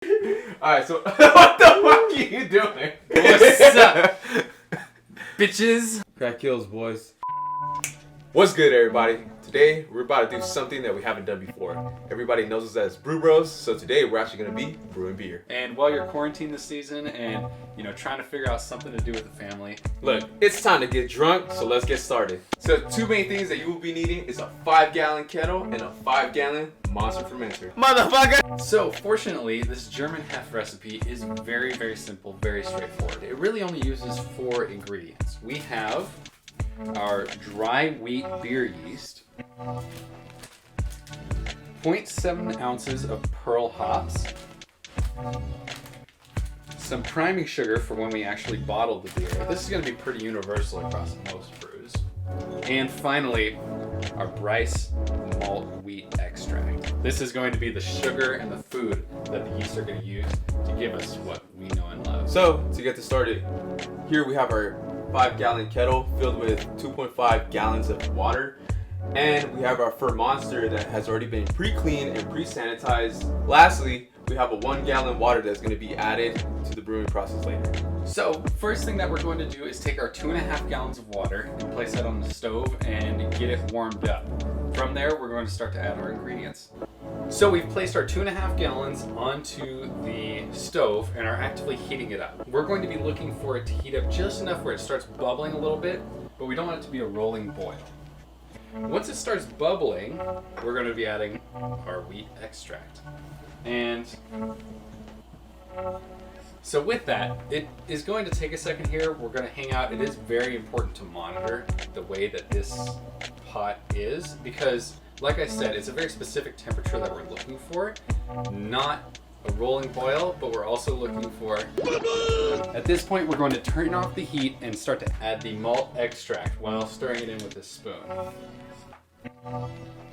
Alright, so what the fuck are you doing? What's up, bitches? Crack kills, boys. What's good, everybody? Today, we're about to do something that we haven't done before. Everybody knows us as BrewBros, so today we're actually going to be brewing beer. And while you're quarantined this season and, trying to figure out something to do with the family. Look, it's time to get drunk, so let's get started. So, two main things that you will be needing is a 5-gallon kettle and a 5-gallon monster fermenter. Motherfucker! So, fortunately, this German hef recipe is very, very simple, very straightforward. It really only uses 4 ingredients. We have our dry wheat beer yeast, 0.7 ounces of pearl hops, some priming sugar for when we actually bottle the beer. This is going to be pretty universal across most brews. And finally, our Bryce malt wheat extract. This is going to be the sugar and the food that the yeast are going to use to give us what we know and love. So, to get this started, here we have our 5-gallon kettle filled with 2.5 gallons of water. And we have our Fermonster that has already been pre-cleaned and pre-sanitized. Lastly, we have a 1-gallon water that's going to be added to the brewing process later. So, first thing that we're going to do is take our 2.5 gallons of water and place that on the stove and get it warmed up. From there, we're going to start to add our ingredients. So we've placed our 2.5 gallons onto the stove and are actively heating it up. We're going to be looking for it to heat up just enough where it starts bubbling a little bit, but we don't want it to be a rolling boil. Once it starts bubbling, we're going to be adding our wheat extract. And so with that, it is going to take a second here. We're going to hang out. It is very important to monitor the way that this pot is because, like I said, it's a very specific temperature that we're looking for. Not a rolling boil, but we're also looking for... At this point, we're going to turn off the heat and start to add the malt extract while stirring it in with a spoon.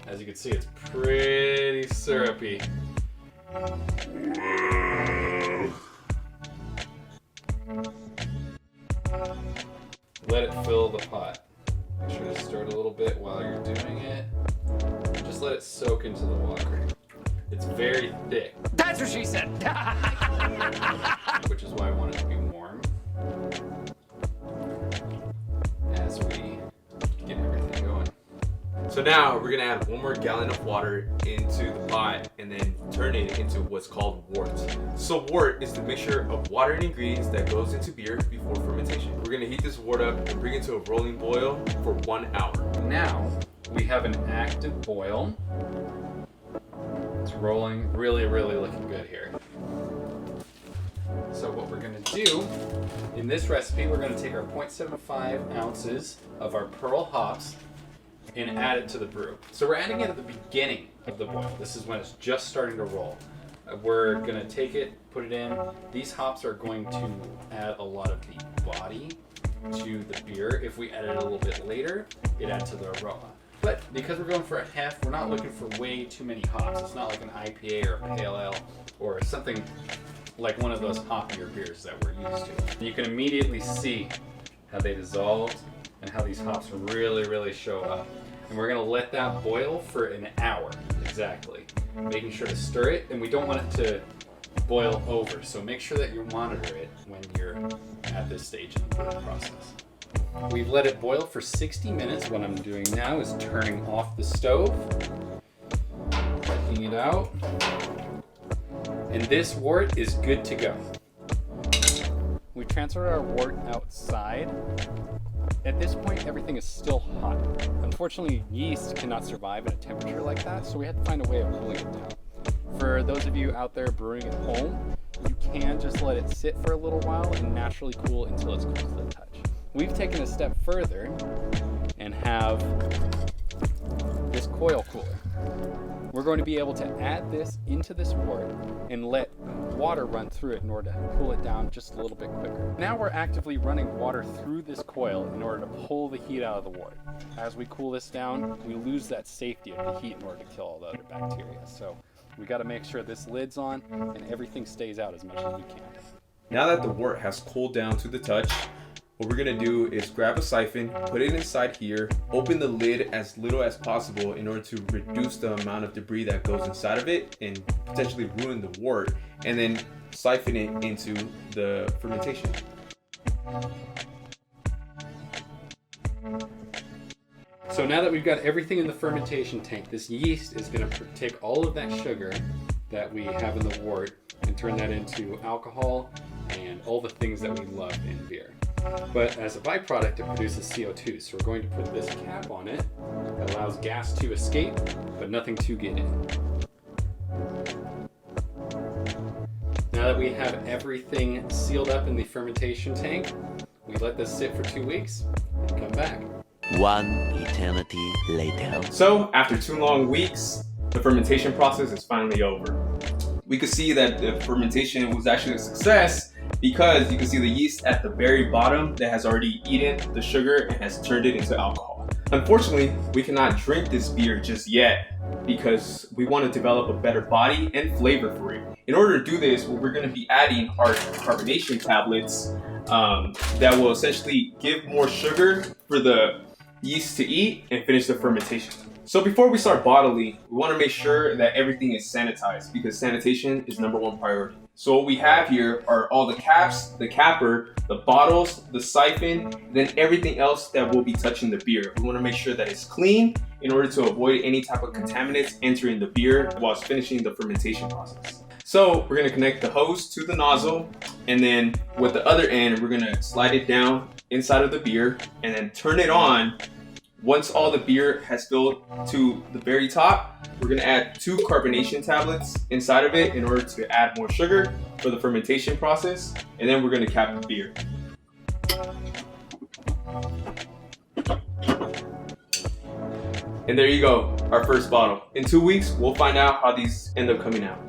As you can see, it's pretty syrupy. Let it fill the pot. Make sure to stir it a little bit while you're doing it. Just let it soak into the water. It's very thick. That's what she said. Which is why I want it to be warm. As we get everything going. So now we're going to add 1 more gallon of water into the pot and then turn it into what's called Wort. So Wort is the mixture of water and ingredients that goes into beer before fermentation. We're going to heat this Wort up and bring it to a rolling boil for 1 hour. Now we have an active boil. It's rolling, really, really looking good here. So what we're going to do in this recipe, we're going to take our 0.75 ounces of our pearl hops and add it to the brew. So we're adding it at the beginning of the boil. This is when it's just starting to roll. We're going to take it, put it in. These hops are going to add a lot of the body to the beer. If we add it a little bit later, it adds to the aroma. But because we're going for a hef, we're not looking for way too many hops. It's not like an IPA or a Pale Ale or something like one of those hoppier beers that we're used to. You can immediately see how they dissolved and how these hops really, really show up. And we're going to let that boil for an hour, exactly. Making sure to stir it, and we don't want it to boil over. So make sure that you monitor it when you're at this stage in the brewing process. We've let it boil for 60 minutes. What I'm doing now is turning off the stove, taking it out, and this wort is good to go. We transferred our wort outside. At this point, everything is still hot. Unfortunately, yeast cannot survive at a temperature like that, so we had to find a way of cooling it down. For those of you out there brewing at home, you can just let it sit for a little while and naturally cool until it's cool to the touch. We've taken a step further and have this coil cooler. We're going to be able to add this into this wort and let water run through it in order to cool it down just a little bit quicker. Now we're actively running water through this coil in order to pull the heat out of the wort. As we cool this down, we lose that safety of the heat in order to kill all the other bacteria. So we got to make sure this lid's on and everything stays out as much as we can. Now that the wort has cooled down to the touch, what we're gonna do is grab a siphon, put it inside here, open the lid as little as possible in order to reduce the amount of debris that goes inside of it and potentially ruin the wort, and then siphon it into the fermentation. So now that we've got everything in the fermentation tank, this yeast is going to take all of that sugar that we have in the wort and turn that into alcohol and all the things that we love in beer. But as a byproduct, it produces CO2. So we're going to put this cap on it that allows gas to escape, but nothing to get in. Now that we have everything sealed up in the fermentation tank, we let this sit for 2 weeks and come back. One eternity later. So after 2 long weeks, the fermentation process is finally over. We could see that the fermentation was actually a success because you can see the yeast at the very bottom that has already eaten the sugar and has turned it into alcohol. Unfortunately, we cannot drink this beer just yet because we want to develop a better body and flavor for it. In order to do this, we're going to be adding our carbonation tablets that will essentially give more sugar for the yeast to eat and finish the fermentation. So before we start bottling, we want to make sure that everything is sanitized because sanitation is #1 priority. So what we have here are all the caps, the capper, the bottles, the siphon, then everything else that will be touching the beer. We want to make sure that it's clean in order to avoid any type of contaminants entering the beer whilst finishing the fermentation process. So we're going to connect the hose to the nozzle, and then with the other end, we're going to slide it down inside of the beer and then turn it on. Once all the beer has filled to the very top, we're going to add 2 carbonation tablets inside of it in order to add more sugar for the fermentation process, and then we're going to cap the beer. And there you go, our first bottle. In 2 weeks, we'll find out how these end up coming out.